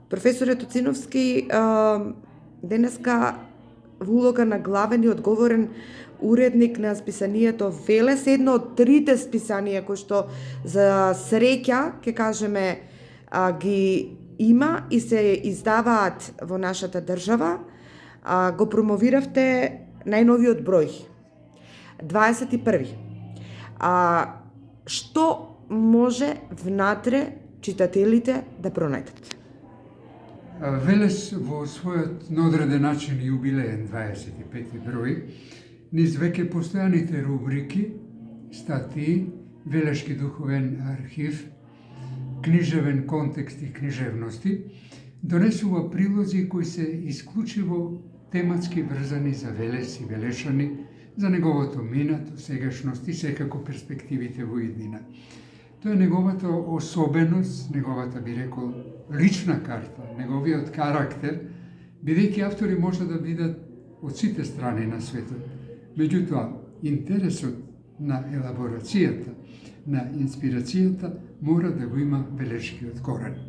Професоре Тоциновски, денеска во улога на главен и одговорен уредник на списанието Велес, едно од трите списанија кои што за среќа, ќе кажеме, ги има и се издаваат во нашата држава, го промовиравте најновиот број, 21. Што може внатре читателите да пронајдат? Велес во својот на одреден начин јубилеен 25 број, низ веќе постојаните рубрики, статии, Велешки духовен архив, книжевен контекст и книжевности, донесува прилози кои се исклучиво тематски врзани за Велес и Велешани, за неговото минато, сегашност и секако перспективите во иднина. Тоа е неговата особеност, неговата, би рекол, лична карта, неговиот карактер, бидејќи автори може да бидат од сите страни на светот. Меѓутоа, интересот на елаборацијата, на инспирацијата, мора да го има Велешкиот корен.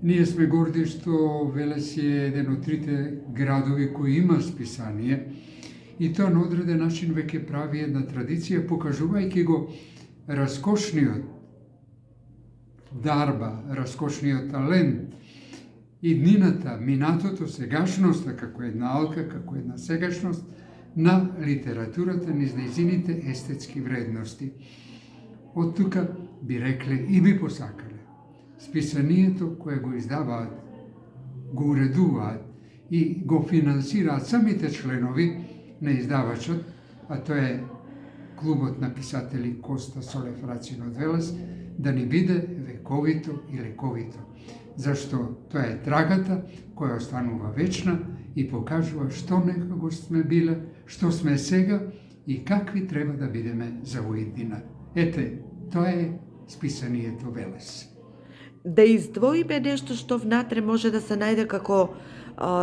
Ние сме горди што Велес е еден од трите градови кои има списание и тоа на одреден начин веќе прави една традиција, покажувајќи го раскошниот дарба, раскошниот талент, иднината, минатото, сегашноста, како една алка, како една сегашност на литературата низ нејзините естетски вредности. Од тука би рекле и би посакале списанието кое го издаваат, го уредуваат и го финансираат самите членови на издавачот, а тоа е Клубот на писатели Коста Солев Рацин од Велес, да ни биде вековито и лековито. Зашто тоа е трагата која останува вечна и покажува што некако сме биле, што сме сега и какви треба да бидеме за воиднина. Ете, тоа е списанието Велес. Да издвоиме нешто што внатре може да се најде како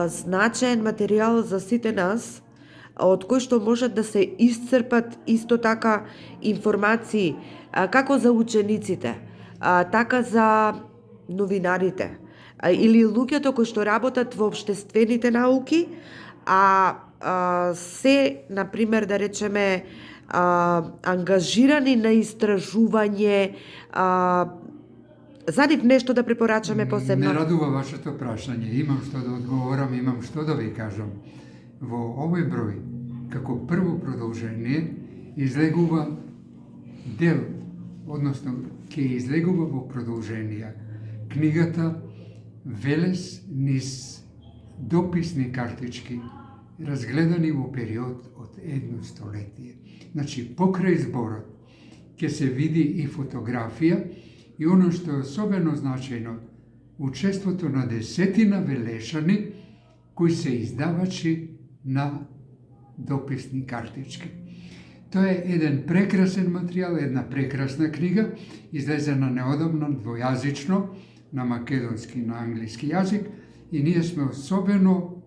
значаен материјал за сите нас, од кој што можат да се исцрпат исто така информации, како за учениците, така за новинарите, или луѓето кои што работат во општествените науки, се, например, да речеме, ангажирани на истражување, за нив нешто да препорачаме посебно? Не радува вашето прашање, имам што да одговорам, имам што да ви кажам. Во овој број, како прво продолжение, излегува дел, односно, ќе излегува во продолженија книгата Велес низ дописни картички, разгледани во период од едно столетие. Значи, покрај зборот ќе се види и фотографија и оно што е особено значајно, учеството на десетина велешани кои се издавачи на дописни картички. Тоа е еден прекрасен материјал, една прекрасна книга, излезена неодамна двојазично, на македонски и на англиски јазик, и ние сме особено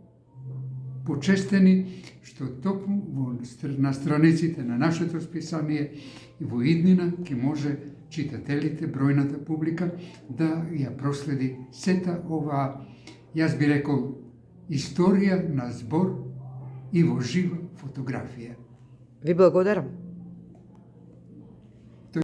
почестени што токму на страниците на нашето списание и во иднина ќе може читателите, бројната публика, да ја проследи сета оваа, јас би рекол, историја на збор и во жива фотографија. Ви благодарам.